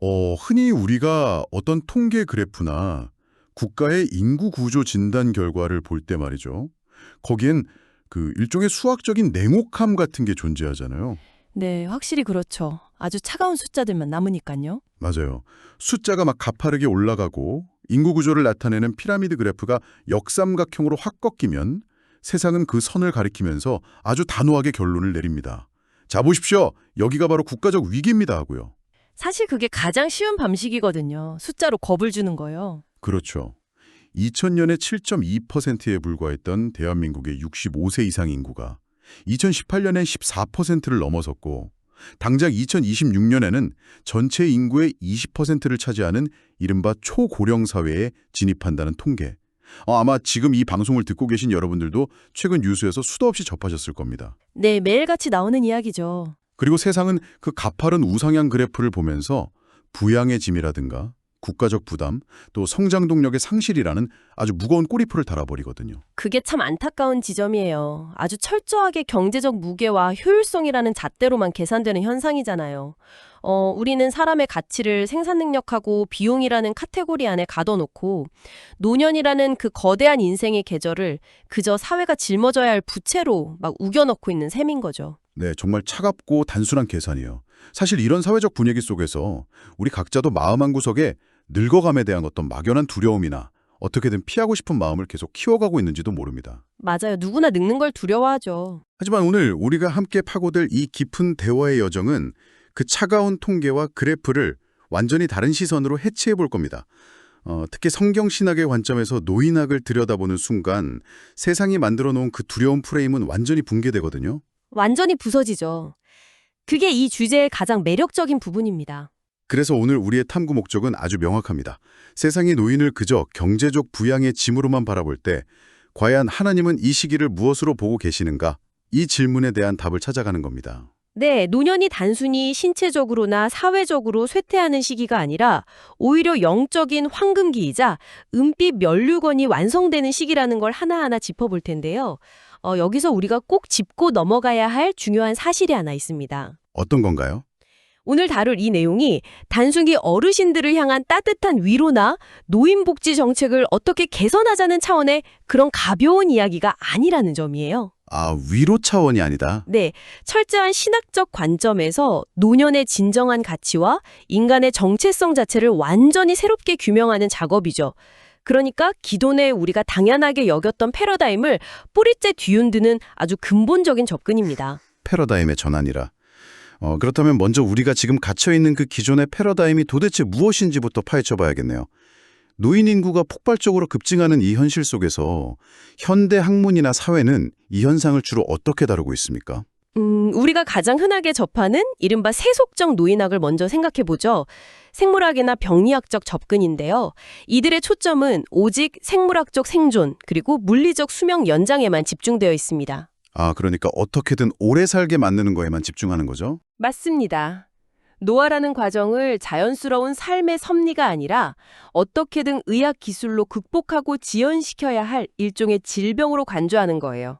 흔히 우리가 어떤 통계 그래프나 국가의 인구 구조 진단 결과를 볼 때 말이죠. 거기엔 그 일종의 수학적인 냉혹함 같은 게 존재하잖아요. 네, 확실히 그렇죠. 아주 차가운 숫자들만 남으니까요. 맞아요. 숫자가 막 가파르게 올라가고 인구 구조를 나타내는 피라미드 그래프가 역삼각형으로 확 꺾이면 세상은 그 선을 가리키면서 아주 단호하게 결론을 내립니다. 자, 보십시오. 여기가 바로 국가적 위기입니다 하고요. 사실 그게 가장 쉬운 방식이거든요. 숫자로 겁을 주는 거요. 그렇죠. 2000년에 7.2%에 불과했던 대한민국의 65세 이상 인구가 2018년엔 14%를 넘어섰고 당장 2026년에는 전체 인구의 20%를 차지하는 이른바 초고령 사회에 진입한다는 통계. 아마 지금 이 방송을 듣고 계신 여러분들도 최근 뉴스에서 수도 없이 접하셨을 겁니다. 네, 매일같이 나오는 이야기죠. 그리고 세상은 그 가파른 우상향 그래프를 보면서 부양의 짐이라든가 국가적 부담, 또 성장 동력의 상실이라는 아주 무거운 꼬리표를 달아버리거든요. 그게 참 안타까운 지점이에요. 아주 철저하게 경제적 무게와 효율성이라는 잣대로만 계산되는 현상이잖아요. 우리는 사람의 가치를 생산 능력하고 비용이라는 카테고리 안에 가둬놓고 노년이라는 그 거대한 인생의 계절을 그저 사회가 짊어져야 할 부채로 막 우겨넣고 있는 셈인 거죠. 네, 정말 차갑고 단순한 계산이에요. 사실 이런 사회적 분위기 속에서 우리 각자도 마음 한구석에 늙어감에 대한 어떤 막연한 두려움이나 어떻게든 피하고 싶은 마음을 계속 키워가고 있는지도 모릅니다. 맞아요. 누구나 늙는 걸 두려워하죠. 하지만 오늘 우리가 함께 파고들 이 깊은 대화의 여정은 그 차가운 통계와 그래프를 완전히 다른 시선으로 해치해 볼 겁니다. 특히 성경 신학의 관점에서 노인학을 들여다보는 순간 세상이 만들어 놓은 그 두려운 프레임은 완전히 붕괴되거든요. 완전히 부서지죠. 그게 이 주제의 가장 매력적인 부분입니다. 그래서 오늘 우리의 탐구 목적은 아주 명확합니다. 세상의 노인을 그저 경제적 부양의 짐으로만 바라볼 때 과연 하나님은 이 시기를 무엇으로 보고 계시는가? 이 질문에 대한 답을 찾아가는 겁니다. 네, 노년이 단순히 신체적으로나 사회적으로 쇠퇴하는 시기가 아니라 오히려 영적인 황금기이자 은빛 면류관이 완성되는 시기라는 걸 하나하나 짚어볼 텐데요. 여기서 우리가 꼭 짚고 넘어가야 할 중요한 사실이 하나 있습니다. 어떤 건가요? 오늘 다룰 이 내용이 단순히 어르신들을 향한 따뜻한 위로나 노인복지 정책을 어떻게 개선하자는 차원의 그런 가벼운 이야기가 아니라는 점이에요. 위로 차원이 아니다. 네, 철저한 신학적 관점에서 노년의 진정한 가치와 인간의 정체성 자체를 완전히 새롭게 규명하는 작업이죠. 그러니까 기존에 우리가 당연하게 여겼던 패러다임을 뿌리째 뒤흔드는 아주 근본적인 접근입니다. 패러다임의 전환이라. 그렇다면 먼저 우리가 지금 갇혀있는 그 기존의 패러다임이 도대체 무엇인지부터 파헤쳐 봐야겠네요. 노인 인구가 폭발적으로 급증하는 이 현실 속에서 현대 학문이나 사회는 이 현상을 주로 어떻게 다루고 있습니까? 우리가 가장 흔하게 접하는 이른바 세속적 노인학을 먼저 생각해보죠. 생물학이나 병리학적 접근인데요. 이들의 초점은 오직 생물학적 생존, 그리고 물리적 수명 연장에만 집중되어 있습니다. 그러니까 어떻게든 오래 살게 만드는 거에만 집중하는 거죠? 맞습니다. 노화라는 과정을 자연스러운 삶의 섭리가 아니라 어떻게든 의학 기술로 극복하고 지연시켜야 할 일종의 질병으로 간주하는 거예요.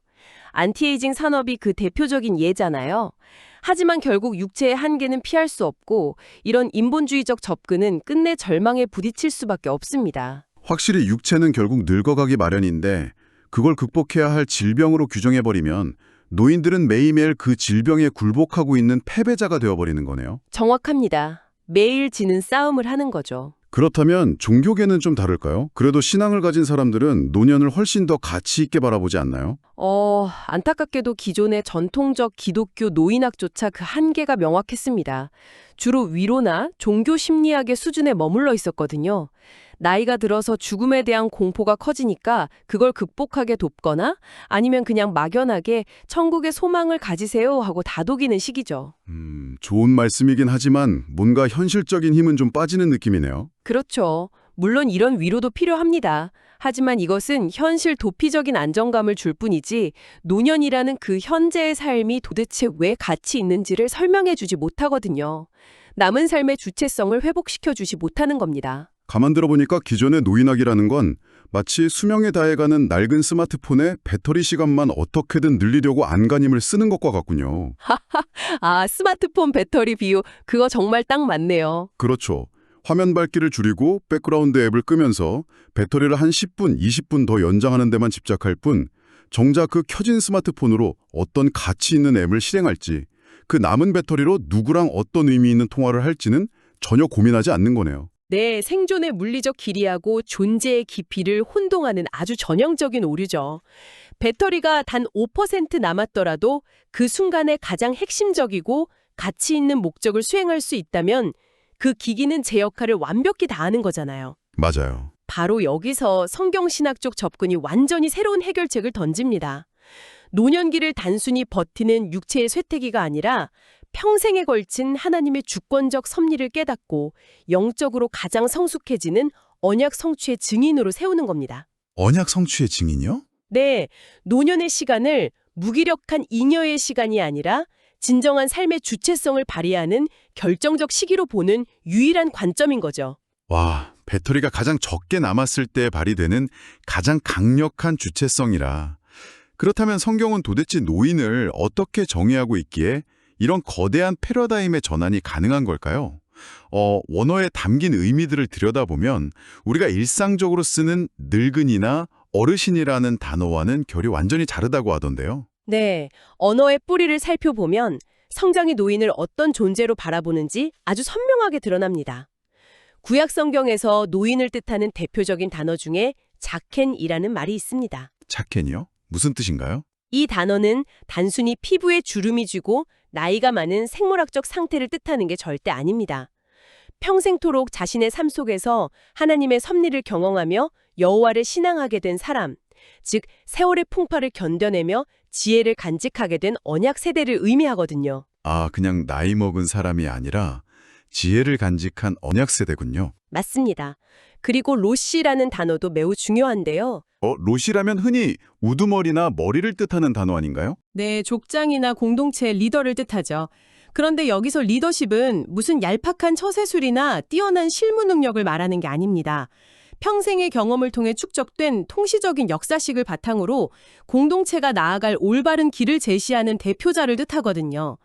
안티에이징 산업이 그 대표적인 예잖아요. 하지만 결국 육체의 한계는 피할 수 없고 이런 인본주의적 접근은 끝내 절망에 부딪힐 수밖에 없습니다. 확실히 육체는 결국 늙어가기 마련인데 그걸 극복해야 할 질병으로 규정해버리면 노인들은 매일매일 그 질병에 굴복하고 있는 패배자가 되어버리는 거네요. 정확합니다. 매일 지는 싸움을 하는 거죠. 그렇다면 종교계는 좀 다를까요? 그래도 신앙을 가진 사람들은 노년을 훨씬 더 가치 있게 바라보지 않나요? 안타깝게도 기존의 전통적 기독교 노인학조차 그 한계가 명확했습니다. 주로 위로나 종교 심리학의 수준에 머물러 있었거든요. 나이가 들어서 죽음에 대한 공포가 커지니까 그걸 극복하게 돕거나 아니면 그냥 막연하게 천국의 소망을 가지세요 하고 다독이는 시기죠. 좋은 말씀이긴 하지만 뭔가 현실적인 힘은 좀 빠지는 느낌이네요. 그렇죠. 물론 이런 위로도 필요합니다. 하지만 이것은 현실 도피적인 안정감을 줄 뿐이지 노년이라는 그 현재의 삶이 도대체 왜 가치 있는지를 설명해 주지 못하거든요. 남은 삶의 주체성을 회복시켜 주지 못하는 겁니다. 가만 들어보니까 기존의 노인학이라는 건 마치 수명에 다해가는 낡은 스마트폰의 배터리 시간만 어떻게든 늘리려고 안간힘을 쓰는 것과 같군요. 아, 스마트폰 배터리 비유, 그거 정말 딱 맞네요. 그렇죠. 화면 밝기를 줄이고 백그라운드 앱을 끄면서 배터리를 한 10분, 20분 더 연장하는 데만 집착할 뿐 정작 그 켜진 스마트폰으로 어떤 가치 있는 앱을 실행할지 그 남은 배터리로 누구랑 어떤 의미 있는 통화를 할지는 전혀 고민하지 않는 거네요. 네, 생존의 물리적 길이하고 존재의 깊이를 혼동하는 아주 전형적인 오류죠. 배터리가 단 5% 남았더라도 그 순간에 가장 핵심적이고 가치 있는 목적을 수행할 수 있다면 그 기기는 제 역할을 완벽히 다하는 거잖아요. 맞아요. 바로 여기서 성경신학적 접근이 완전히 새로운 해결책을 던집니다. 노년기를 단순히 버티는 육체의 쇠퇴기가 아니라 평생에 걸친 하나님의 주권적 섭리를 깨닫고 영적으로 가장 성숙해지는 언약 성취의 증인으로 세우는 겁니다. 언약 성취의 증인이요? 네, 노년의 시간을 무기력한 잉여의 시간이 아니라 진정한 삶의 주체성을 발휘하는 결정적 시기로 보는 유일한 관점인 거죠. 와, 배터리가 가장 적게 남았을 때 발휘되는 가장 강력한 주체성이라. 그렇다면 성경은 도대체 노인을 어떻게 정의하고 있기에 이런 거대한 패러다임의 전환이 가능한 걸까요? 원어에 담긴 의미들을 들여다보면 우리가 일상적으로 쓰는 늙은이나 어르신이라는 단어와는 결이 완전히 다르다고 하던데요. 네, 언어의 뿌리를 살펴보면 성장이 노인을 어떤 존재로 바라보는지 아주 선명하게 드러납니다. 구약 성경에서 노인을 뜻하는 대표적인 단어 중에 자켄이라는 말이 있습니다. 자켄이요? 무슨 뜻인가요? 이 단어는 단순히 피부에 주름이 쥐고 나이가 많은 생물학적 상태를 뜻하는 게 절대 아닙니다. 평생토록 자신의 삶 속에서 하나님의 섭리를 경험하며 여호와를 신앙하게 된 사람, 즉 세월의 풍파를 견뎌내며 지혜를 간직하게 된 언약 세대를 의미하거든요. 아, 그냥 나이 먹은 사람이 아니라 지혜를 간직한 언약 세대군요. 맞습니다. 그리고 로시라는 단어도 매우 중요한데요. 롯이라면 흔히 우두머리나 머리를 뜻하는 단어 아닌가요? 네, 족장이나 공동체의 리더를 뜻하죠. 그런데 여기서 리더십은 무슨 얄팍한 처세술이나 뛰어난 실무 능력을 말하는 게 아닙니다. 평생의 경험을 통해 축적된 통시적인 역사식을 바탕으로 공동체가 나아갈 올바른 길을 제시하는 대표자를 뜻하거든요.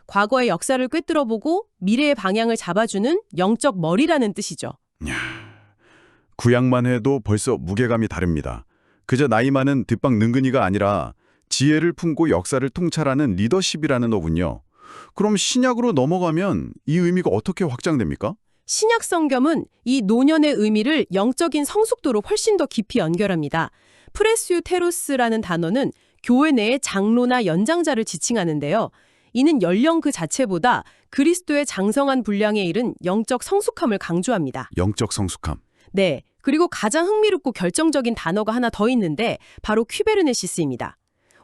과거의 역사를 꿰뚫어보고 미래의 방향을 잡아주는 영적 머리라는 뜻이죠. 구약만 해도 벌써 무게감이 다릅니다. 그저 나이 많은 뒷방 능근이가 아니라 지혜를 품고 역사를 통찰하는 리더십이라는 어군요. 그럼 신약으로 넘어가면 이 의미가 어떻게 확장됩니까? 신약 성경은 이 노년의 의미를 영적인 성숙도로 훨씬 더 깊이 연결합니다. 프레스유테로스라는 단어는 교회 내의 장로나 연장자를 지칭하는데요. 이는 연령 그 자체보다 그리스도의 장성한 분량에 이른 영적 성숙함을 강조합니다. 영적 성숙함. 네, 그리고 가장 흥미롭고 결정적인 단어가 하나 더 있는데 바로 퀴베르네시스입니다.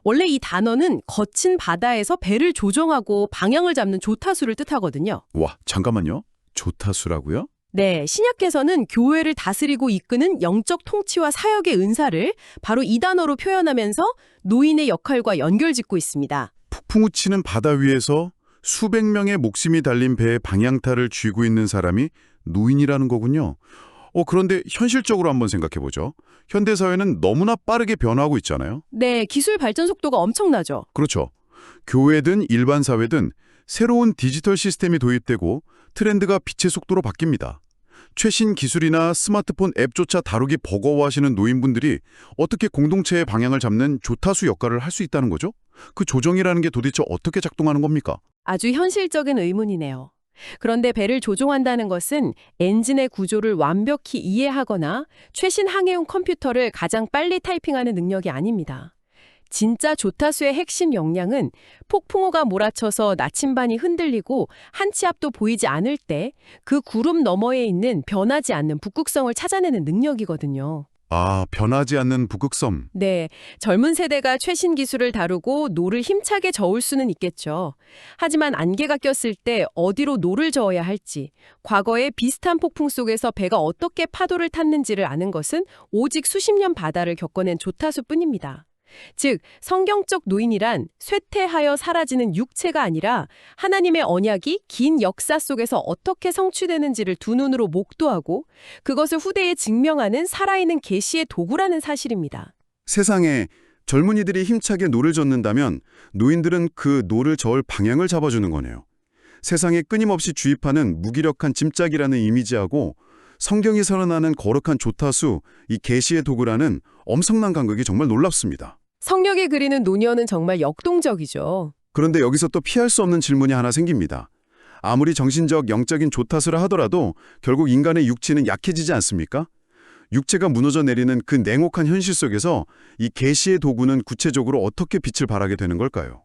원래 이 단어는 거친 바다에서 배를 조종하고 방향을 잡는 조타수를 뜻하거든요. 와, 잠깐만요. 조타수라고요? 네, 신약에서는 교회를 다스리고 이끄는 영적 통치와 사역의 은사를 바로 이 단어로 표현하면서 노인의 역할과 연결짓고 있습니다. 폭풍우 치는 바다 위에서 수백 명의 목숨이 달린 배의 방향타를 쥐고 있는 사람이 노인이라는 거군요. 그런데 현실적으로 한번 생각해보죠. 현대사회는 너무나 빠르게 변화하고 있잖아요. 네, 기술 발전 속도가 엄청나죠. 그렇죠. 교회든 일반 사회든 새로운 디지털 시스템이 도입되고 트렌드가 빛의 속도로 바뀝니다. 최신 기술이나 스마트폰 앱조차 다루기 버거워하시는 노인분들이 어떻게 공동체의 방향을 잡는 조타수 역할을 할 수 있다는 거죠? 그 조정이라는 게 도대체 어떻게 작동하는 겁니까? 아주 현실적인 의문이네요. 그런데 배를 조종한다는 것은 엔진의 구조를 완벽히 이해하거나 최신 항해용 컴퓨터를 가장 빨리 타이핑하는 능력이 아닙니다. 진짜 조타수의 핵심 역량은 폭풍우가 몰아쳐서 나침반이 흔들리고 한 치 앞도 보이지 않을 때 그 구름 너머에 있는 변하지 않는 북극성을 찾아내는 능력이거든요. 아, 변하지 않는 북극섬. 네, 젊은 세대가 최신 기술을 다루고 노를 힘차게 저을 수는 있겠죠. 하지만 안개가 꼈을 때 어디로 노를 저어야 할지, 과거의 비슷한 폭풍 속에서 배가 어떻게 파도를 탔는지를 아는 것은 오직 수십 년 바다를 겪어낸 조타수뿐입니다. 즉, 성경적 노인이란 쇠퇴하여 사라지는 육체가 아니라 하나님의 언약이 긴 역사 속에서 어떻게 성취되는지를 두 눈으로 목도하고 그것을 후대에 증명하는 살아있는 계시의 도구라는 사실입니다. 세상에 젊은이들이 힘차게 노를 젓는다면 노인들은 그 노를 저을 방향을 잡아주는 거네요. 세상에 끊임없이 주입하는 무기력한 짐짝이라는 이미지하고 성경이 선언하는 거룩한 조타수, 이 계시의 도구라는 엄청난 간극이 정말 놀랍습니다. 성령이 그리는 노년은 정말 역동적이죠. 그런데 여기서 또 피할 수 없는 질문이 하나 생깁니다. 아무리 정신적, 영적인 조타수라 하더라도 결국 인간의 육체는 약해지지 않습니까? 육체가 무너져 내리는 그 냉혹한 현실 속에서 이 계시의 도구는 구체적으로 어떻게 빛을 발하게 되는 걸까요?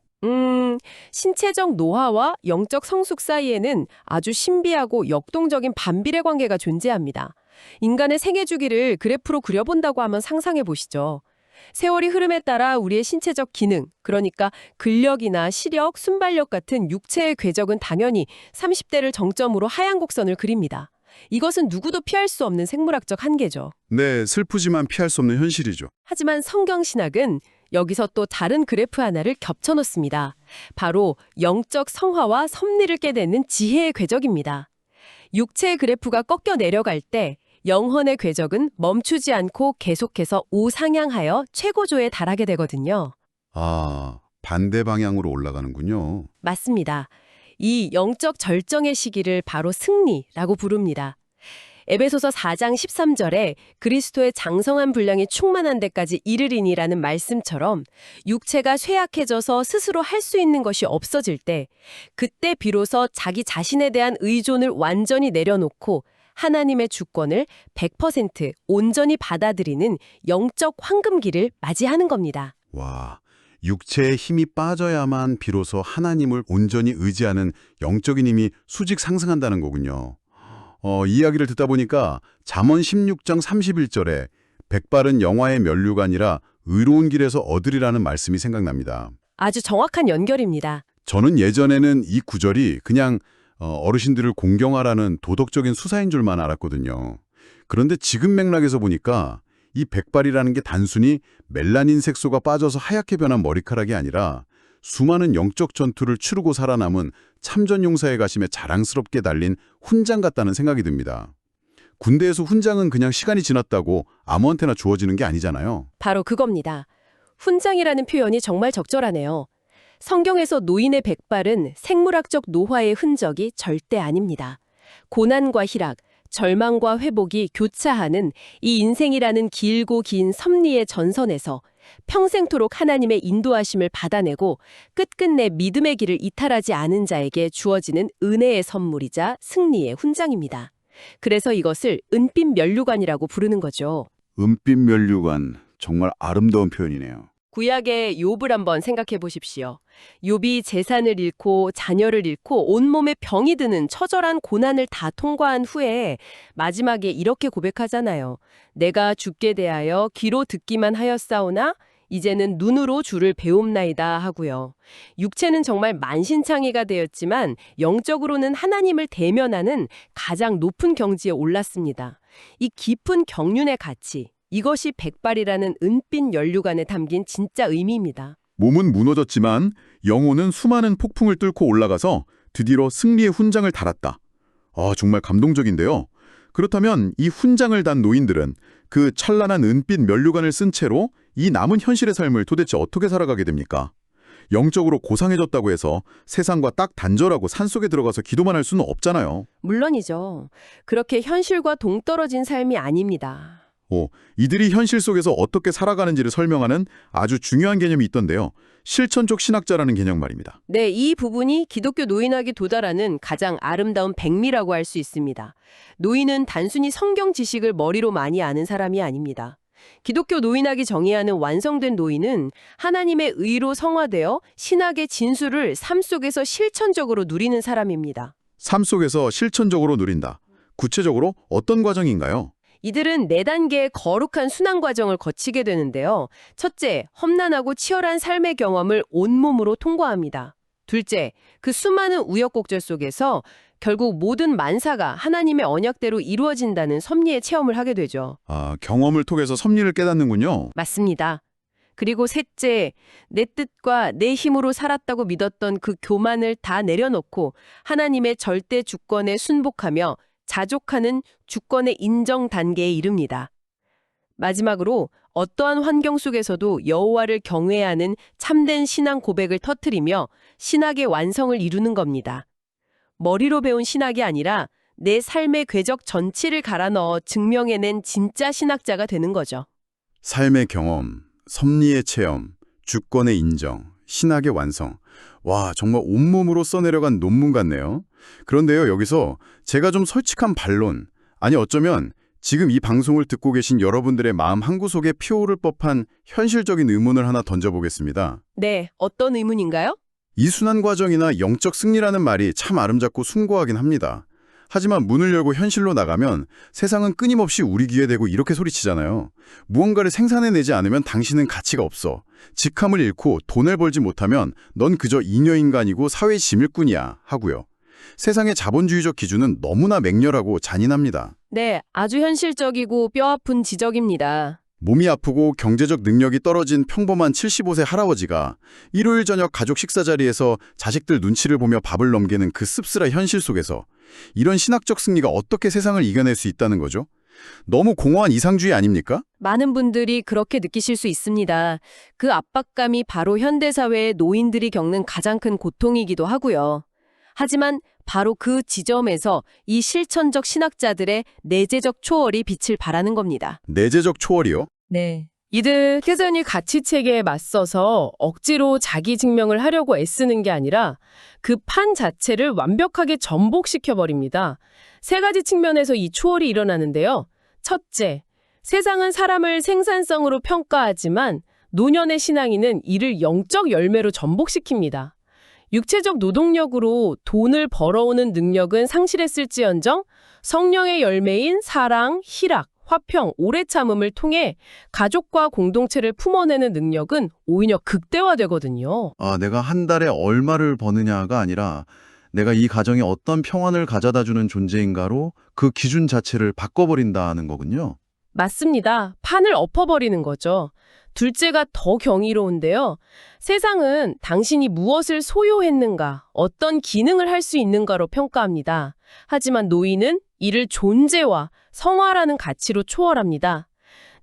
신체적 노화와 영적 성숙 사이에는 아주 신비하고 역동적인 반비례 관계가 존재합니다. 인간의 생애 주기를 그래프로 그려본다고 하면 상상해 보시죠. 세월이 흐름에 따라 우리의 신체적 기능, 그러니까 근력이나 시력, 순발력 같은 육체의 궤적은 당연히 30대를 정점으로 하얀 곡선을 그립니다. 이것은 누구도 피할 수 없는 생물학적 한계죠. 네, 슬프지만 피할 수 없는 현실이죠. 하지만 성경신학은 여기서 또 다른 그래프 하나를 겹쳐놓습니다. 바로 영적 성화와 섭리를 깨닫는 지혜의 궤적입니다. 육체의 그래프가 꺾여 내려갈 때 영혼의 궤적은 멈추지 않고 계속해서 우상향하여 최고조에 달하게 되거든요. 아, 반대 방향으로 올라가는군요. 맞습니다. 이 영적 절정의 시기를 바로 승리라고 부릅니다. 에베소서 4장 13절에 그리스도의 장성한 분량이 충만한 데까지 이르리니라는 말씀처럼 육체가 쇠약해져서 스스로 할 수 있는 것이 없어질 때 그때 비로소 자기 자신에 대한 의존을 완전히 내려놓고 하나님의 주권을 100% 온전히 받아들이는 영적 황금기를 맞이하는 겁니다. 와, 육체의 힘이 빠져야만 비로소 하나님을 온전히 의지하는 영적인 힘이 수직 상승한다는 거군요. 이 이야기를 듣다 보니까 잠언 16장 31절에 백발은 영화의 면류가 아니라 의로운 길에서 얻으리라는 말씀이 생각납니다. 아주 정확한 연결입니다. 저는 예전에는 이 구절이 그냥 어르신들을 공경하라는 도덕적인 수사인 줄만 알았거든요. 그런데 지금 맥락에서 보니까 이 백발이라는 게 단순히 멜라닌 색소가 빠져서 하얗게 변한 머리카락이 아니라 수많은 영적 전투를 치르고 살아남은 참전 용사의 가심에 자랑스럽게 달린 훈장 같다는 생각이 듭니다. 군대에서 훈장은 그냥 시간이 지났다고 아무한테나 주어지는 게 아니잖아요. 바로 그겁니다. 훈장이라는 표현이 정말 적절하네요. 성경에서 노인의 백발은 생물학적 노화의 흔적이 절대 아닙니다. 고난과 희락, 절망과 회복이 교차하는 이 인생이라는 길고 긴 섭리의 전선에서 평생토록 하나님의 인도하심을 받아내고 끝끝내 믿음의 길을 이탈하지 않은 자에게 주어지는 은혜의 선물이자 승리의 훈장입니다. 그래서 이것을 은빛 면류관이라고 부르는 거죠. 은빛 면류관, 정말 아름다운 표현이네요. 구약의 욥을 한번 생각해 보십시오. 욥이 재산을 잃고 자녀를 잃고 온몸에 병이 드는 처절한 고난을 다 통과한 후에 마지막에 이렇게 고백하잖아요. 내가 주께 대하여 귀로 듣기만 하였사오나 이제는 눈으로 주를 배움나이다 하고요. 육체는 정말 만신창이가 되었지만 영적으로는 하나님을 대면하는 가장 높은 경지에 올랐습니다. 이 깊은 경륜의 가치, 이것이 백발이라는 은빛 연류관에 담긴 진짜 의미입니다. 몸은 무너졌지만 영혼은 수많은 폭풍을 뚫고 올라가서 드디어 승리의 훈장을 달았다. 정말 감동적인데요. 그렇다면 이 훈장을 단 노인들은 그 찬란한 은빛 면류관을 쓴 채로 이 남은 현실의 삶을 도대체 어떻게 살아가게 됩니까? 영적으로 고상해졌다고 해서 세상과 딱 단절하고 산속에 들어가서 기도만 할 수는 없잖아요. 물론이죠. 그렇게 현실과 동떨어진 삶이 아닙니다. 이들이 현실 속에서 어떻게 살아가는지를 설명하는 아주 중요한 개념이 있던데요. 실천적 신학자라는 개념 말입니다. 네, 이 부분이 기독교 노인학이 도달하는 가장 아름다운 백미라고 할 수 있습니다. 노인은 단순히 성경 지식을 머리로 많이 아는 사람이 아닙니다. 기독교 노인학이 정의하는 완성된 노인은 하나님의 의로 성화되어 신학의 진수를 삶 속에서 실천적으로 누리는 사람입니다. 삶 속에서 실천적으로 누린다. 구체적으로 어떤 과정인가요? 이들은 4단계의 거룩한 순환 과정을 거치게 되는데요. 첫째, 험난하고 치열한 삶의 경험을 온몸으로 통과합니다. 둘째, 그 수많은 우여곡절 속에서 결국 모든 만사가 하나님의 언약대로 이루어진다는 섭리의 체험을 하게 되죠. 경험을 통해서 섭리를 깨닫는군요. 맞습니다. 그리고 셋째, 내 뜻과 내 힘으로 살았다고 믿었던 그 교만을 다 내려놓고 하나님의 절대 주권에 순복하며 자족하는 주권의 인정 단계에 이릅니다. 마지막으로 어떠한 환경 속에서도 여호와를 경외하는 참된 신앙 고백을 터뜨리며 신학의 완성을 이루는 겁니다. 머리로 배운 신학이 아니라 내 삶의 궤적 전체를 갈아 넣어 증명해낸 진짜 신학자가 되는 거죠. 삶의 경험, 섭리의 체험, 주권의 인정, 신학의 완성. 와, 정말 온몸으로 써내려간 논문 같네요. 그런데요, 여기서 제가 좀 솔직한 반론, 아니 어쩌면 지금 이 방송을 듣고 계신 여러분들의 마음 한구석에 피어오를 법한 현실적인 의문을 하나 던져보겠습니다. 네, 어떤 의문인가요? 이 순환 과정이나 영적 승리라는 말이 참 아름답고 숭고하긴 합니다. 하지만 문을 열고 현실로 나가면 세상은 끊임없이 우리 귀에 대고 이렇게 소리치잖아요. 무언가를 생산해내지 않으면 당신은 가치가 없어. 직함을 잃고 돈을 벌지 못하면 넌 그저 잉여인간이고 사회 지밀꾼이야 하고요. 세상의 자본주의적 기준은 너무나 맹렬하고 잔인합니다. 네, 아주 현실적이고 뼈아픈 지적입니다. 몸이 아프고 경제적 능력이 떨어진 평범한 75세 할아버지가 일요일 저녁 가족 식사 자리에서 자식들 눈치를 보며 밥을 넘기는 그 씁쓸한 현실 속에서 이런 신학적 승리가 어떻게 세상을 이겨낼 수 있다는 거죠? 너무 공허한 이상주의 아닙니까? 많은 분들이 그렇게 느끼실 수 있습니다. 그 압박감이 바로 현대사회의 노인들이 겪는 가장 큰 고통이기도 하고요. 하지만 바로 그 지점에서 이 실천적 신학자들의 내재적 초월이 빛을 발하는 겁니다. 내재적 초월이요? 네. 이들 여전히 가치체계에 맞서서 억지로 자기 증명을 하려고 애쓰는 게 아니라 그 판 자체를 완벽하게 전복시켜버립니다. 세 가지 측면에서 이 초월이 일어나는데요. 첫째, 세상은 사람을 생산성으로 평가하지만 노년의 신앙인은 이를 영적 열매로 전복시킵니다. 육체적 노동력으로 돈을 벌어오는 능력은 상실했을지언정 성령의 열매인 사랑, 희락, 화평, 오래 참음을 통해 가족과 공동체를 품어내는 능력은 오히려 극대화되거든요. 내가 한 달에 얼마를 버느냐가 아니라 내가 이 가정에 어떤 평안을 가져다주는 존재인가로 그 기준 자체를 바꿔버린다는 거군요. 맞습니다. 판을 엎어버리는 거죠. 둘째가 더 경이로운데요. 세상은 당신이 무엇을 소유했는가, 어떤 기능을 할 수 있는가로 평가합니다. 하지만 노인은 이를 존재와 성화라는 가치로 초월합니다.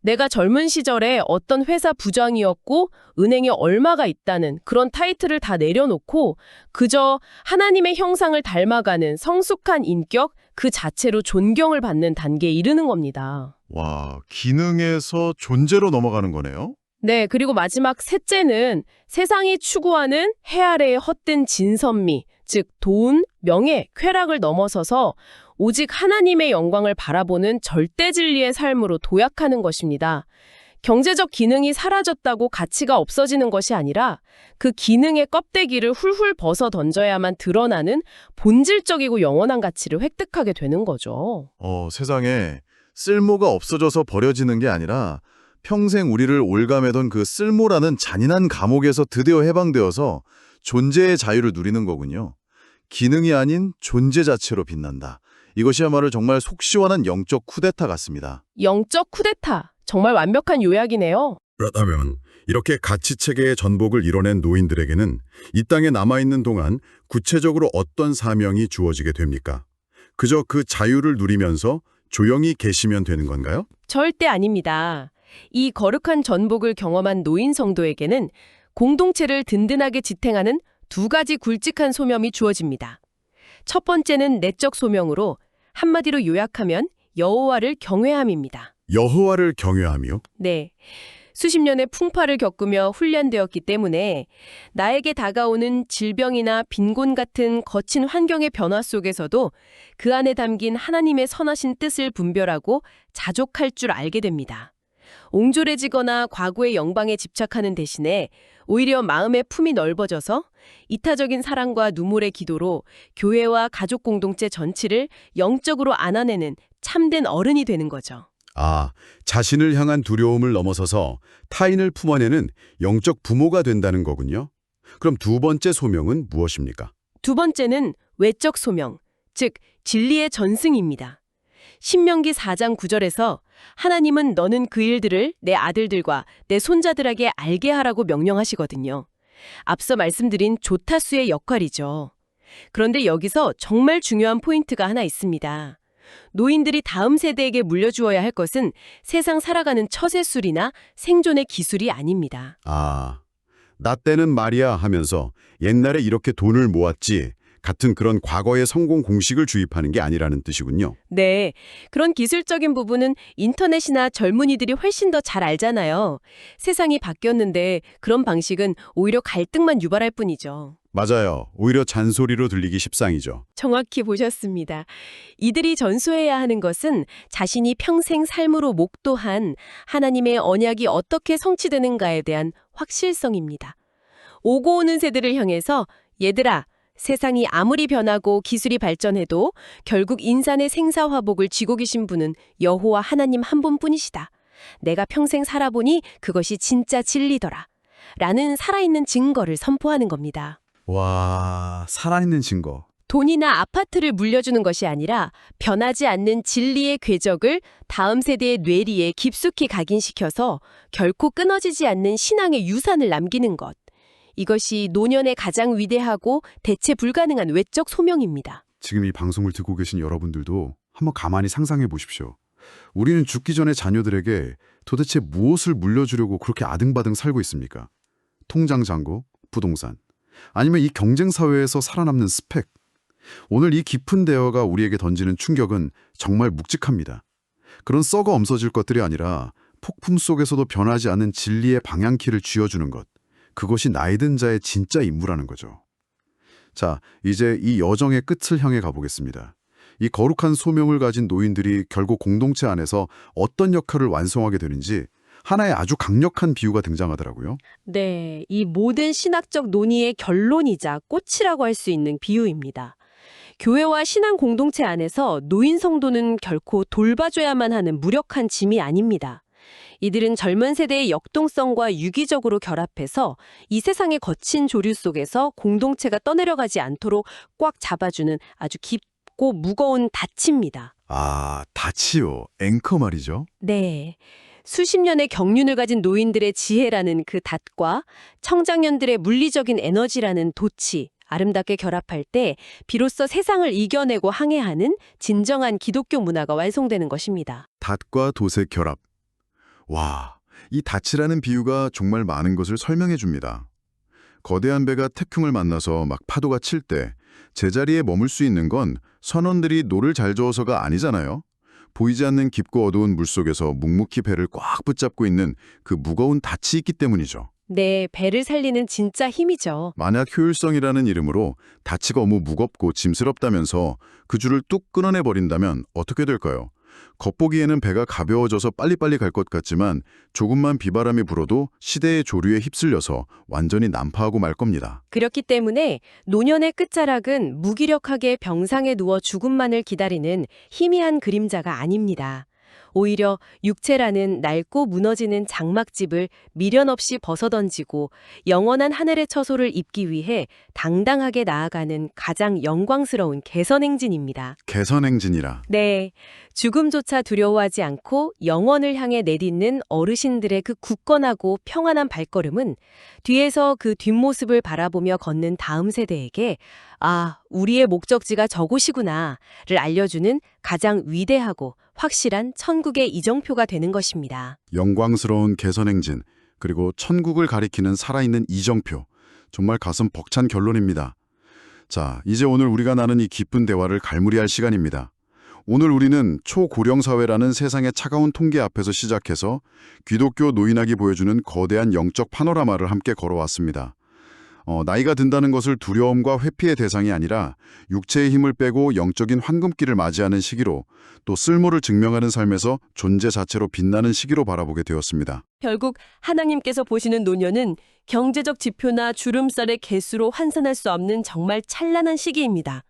내가 젊은 시절에 어떤 회사 부장이었고 은행에 얼마가 있다는 그런 타이틀을 다 내려놓고 그저 하나님의 형상을 닮아가는 성숙한 인격 그 자체로 존경을 받는 단계에 이르는 겁니다. 와, 기능에서 존재로 넘어가는 거네요? 네, 그리고 마지막 셋째는 세상이 추구하는 해 아래의 헛된 진선미, 즉 돈, 명예, 쾌락을 넘어서서 오직 하나님의 영광을 바라보는 절대 진리의 삶으로 도약하는 것입니다. 경제적 기능이 사라졌다고 가치가 없어지는 것이 아니라 그 기능의 껍데기를 훌훌 벗어 던져야만 드러나는 본질적이고 영원한 가치를 획득하게 되는 거죠. 세상에 쓸모가 없어져서 버려지는 게 아니라 평생 우리를 올가매던 그 쓸모라는 잔인한 감옥에서 드디어 해방되어서 존재의 자유를 누리는 거군요. 기능이 아닌 존재 자체로 빛난다. 이것이야말로 정말 속 시원한 영적 쿠데타 같습니다. 영적 쿠데타, 정말 완벽한 요약이네요. 그렇다면 이렇게 가치체계의 전복을 이뤄낸 노인들에게는 이 땅에 남아있는 동안 구체적으로 어떤 사명이 주어지게 됩니까? 그저 그 자유를 누리면서 조용히 계시면 되는 건가요? 절대 아닙니다. 이 거룩한 전복을 경험한 노인 성도에게는 공동체를 든든하게 지탱하는 두 가지 굵직한 소명이 주어집니다. 첫 번째는 내적 소명으로 한마디로 요약하면 여호와를 경외함입니다. 여호와를 경외하며? 네. 수십 년의 풍파를 겪으며 훈련되었기 때문에 나에게 다가오는 질병이나 빈곤 같은 거친 환경의 변화 속에서도 그 안에 담긴 하나님의 선하신 뜻을 분별하고 자족할 줄 알게 됩니다. 옹졸해지거나 과거의 영광에 집착하는 대신에 오히려 마음의 품이 넓어져서 이타적인 사랑과 누물의 기도로 교회와 가족 공동체 전체를 영적으로 안아내는 참된 어른이 되는 거죠. 자신을 향한 두려움을 넘어서서 타인을 품어내는 영적 부모가 된다는 거군요. 그럼 두 번째 소명은 무엇입니까? 두 번째는 외적 소명, 즉 진리의 전승입니다. 신명기 4장 9절에서 하나님은 너는 그 일들을 내 아들들과 내 손자들에게 알게 하라고 명령하시거든요. 앞서 말씀드린 조타수의 역할이죠. 그런데 여기서 정말 중요한 포인트가 하나 있습니다. 노인들이 다음 세대에게 물려주어야 할 것은 세상 살아가는 처세술이나 생존의 기술이 아닙니다. 아, 나 때는 말이야 하면서 옛날에 이렇게 돈을 모았지 같은 그런 과거의 성공 공식을 주입하는 게 아니라는 뜻이군요. 네, 그런 기술적인 부분은 인터넷이나 젊은이들이 훨씬 더 잘 알잖아요. 세상이 바뀌었는데 그런 방식은 오히려 갈등만 유발할 뿐이죠. 맞아요. 오히려 잔소리로 들리기 십상이죠. 정확히 보셨습니다. 이들이 전수해야 하는 것은 자신이 평생 삶으로 목도한 하나님의 언약이 어떻게 성취되는가에 대한 확실성입니다. 오고 오는 세대를 향해서 얘들아, 세상이 아무리 변하고 기술이 발전해도 결국 인간의 생사화복을 쥐고 계신 분은 여호와 하나님 한 분뿐이시다. 내가 평생 살아보니 그것이 진짜 진리더라. 라는 살아있는 증거를 선포하는 겁니다. 와, 살아있는 증거. 돈이나 아파트를 물려주는 것이 아니라 변하지 않는 진리의 궤적을 다음 세대의 뇌리에 깊숙이 각인시켜서 결코 끊어지지 않는 신앙의 유산을 남기는 것. 이것이 노년의 가장 위대하고 대체 불가능한 외적 소명입니다. 지금 이 방송을 듣고 계신 여러분들도 한번 가만히 상상해 보십시오. 우리는 죽기 전에 자녀들에게 도대체 무엇을 물려주려고 그렇게 아등바등 살고 있습니까? 통장 잔고, 부동산, 아니면 이 경쟁 사회에서 살아남는 스펙. 오늘 이 깊은 대화가 우리에게 던지는 충격은 정말 묵직합니다. 그런 썩어 없어질 것들이 아니라 폭풍 속에서도 변하지 않는 진리의 방향키를 쥐어주는 것. 그것이 나이 든 자의 진짜 임무라는 거죠. 자, 이제 이 여정의 끝을 향해 가보겠습니다. 이 거룩한 소명을 가진 노인들이 결국 공동체 안에서 어떤 역할을 완성하게 되는지 하나의 아주 강력한 비유가 등장하더라고요. 네, 이 모든 신학적 논의의 결론이자 꽃이라고 할 수 있는 비유입니다. 교회와 신앙 공동체 안에서 노인 성도는 결코 돌봐줘야만 하는 무력한 짐이 아닙니다. 이들은 젊은 세대의 역동성과 유기적으로 결합해서 이 세상의 거친 조류 속에서 공동체가 떠내려가지 않도록 꽉 잡아주는 아주 깊고 무거운 닻입니다. 아, 닻이요. 앵커 말이죠. 네. 수십 년의 경륜을 가진 노인들의 지혜라는 그 닻과 청장년들의 물리적인 에너지라는 돛이 아름답게 결합할 때 비로소 세상을 이겨내고 항해하는 진정한 기독교 문화가 완성되는 것입니다. 닷과 돛의 결합. 와, 이 닻이라는 비유가 정말 많은 것을 설명해 줍니다. 거대한 배가 태풍을 만나서 막 파도가 칠 때 제자리에 머물 수 있는 건 선원들이 노를 잘 저어서가 아니잖아요. 보이지 않는 깊고 어두운 물속에서 묵묵히 배를 꽉 붙잡고 있는 그 무거운 닻이 있기 때문이죠. 네, 배를 살리는 진짜 힘이죠. 만약 효율성이라는 이름으로 닻이 너무 무겁고 짐스럽다면서 그 줄을 뚝 끊어내버린다면 어떻게 될까요? 겉보기에는 배가 가벼워져서 빨리빨리 갈 것 같지만 조금만 비바람이 불어도 시대의 조류에 휩쓸려서 완전히 난파하고 말 겁니다. 그렇기 때문에 노년의 끝자락은 무기력하게 병상에 누워 죽음만을 기다리는 희미한 그림자가 아닙니다. 오히려 육체라는 낡고 무너지는 장막집을 미련 없이 벗어던지고 영원한 하늘의 처소를 입기 위해 당당하게 나아가는 가장 영광스러운 개선행진입니다. 개선행진이라. 네, 죽음조차 두려워하지 않고 영원을 향해 내딛는 어르신들의 그 굳건하고 평안한 발걸음은 뒤에서 그 뒷모습을 바라보며 걷는 다음 세대에게 아, 우리의 목적지가 저곳이구나를 알려주는 가장 위대하고 확실한 천국의 이정표가 되는 것입니다. 영광스러운 개선행진, 그리고 천국을 가리키는 살아있는 이정표. 정말 가슴 벅찬 결론입니다. 자, 이제 오늘 우리가 나눈 이 깊은 대화를 갈무리할 시간입니다. 오늘 우리는 초고령 사회라는 세상의 차가운 통계 앞에서 시작해서 기독교 노인학이 보여주는 거대한 영적 파노라마를 함께 걸어왔습니다. 나이가 든다는 것을 두려움과 회피의 대상이 아니라 육체의 힘을 빼고 영적인 황금기를 맞이하는 시기로, 또 쓸모를 증명하는 삶에서 존재 자체로 빛나는 시기로 바라보게 되었습니다. 결국 하나님께서 보시는 노년은 경제적 지표나 주름살의 개수로 환산할 수 없는 정말 찬란한 시기입니다.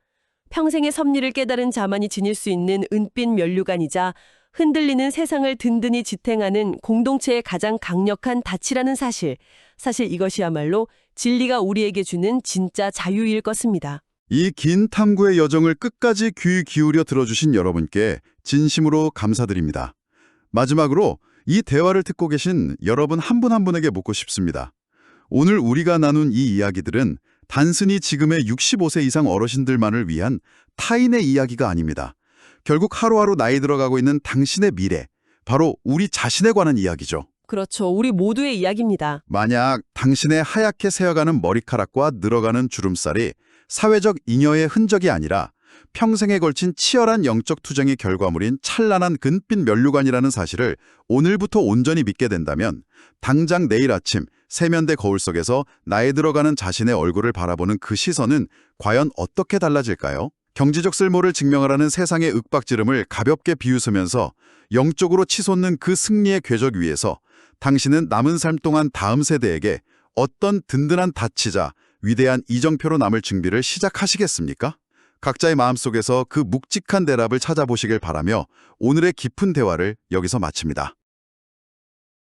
평생의 섭리를 깨달은 자만이 지닐 수 있는 은빛 면류관이자 흔들리는 세상을 든든히 지탱하는 공동체의 가장 강력한 닻이라는 사실. 사실 이것이야말로 진리가 우리에게 주는 진짜 자유일 것입니다. 이 긴 탐구의 여정을 끝까지 귀 기울여 들어주신 여러분께 진심으로 감사드립니다. 마지막으로 이 대화를 듣고 계신 여러분 한 분 한 분에게 묻고 싶습니다. 오늘 우리가 나눈 이 이야기들은 단순히 지금의 65세 이상 어르신들만을 위한 타인의 이야기가 아닙니다. 결국 하루하루 나이 들어가고 있는 당신의 미래, 바로 우리 자신에 관한 이야기죠. 그렇죠. 우리 모두의 이야기입니다. 만약 당신의 하얗게 새어가는 머리카락과 늘어가는 주름살이 사회적 잉여의 흔적이 아니라 평생에 걸친 치열한 영적 투쟁의 결과물인 찬란한 근빛 면류관이라는 사실을 오늘부터 온전히 믿게 된다면 당장 내일 아침 세면대 거울 속에서 나이 들어가는 자신의 얼굴을 바라보는 그 시선은 과연 어떻게 달라질까요? 경제적 쓸모를 증명하라는 세상의 윽박지름을 가볍게 비웃으면서 영적으로 치솟는 그 승리의 궤적 위에서 당신은 남은 삶 동안 다음 세대에게 어떤 든든한 다치자, 위대한 이정표로 남을 준비를 시작하시겠습니까? 각자의 마음속에서 그 묵직한 대답을 찾아보시길 바라며 오늘의 깊은 대화를 여기서 마칩니다.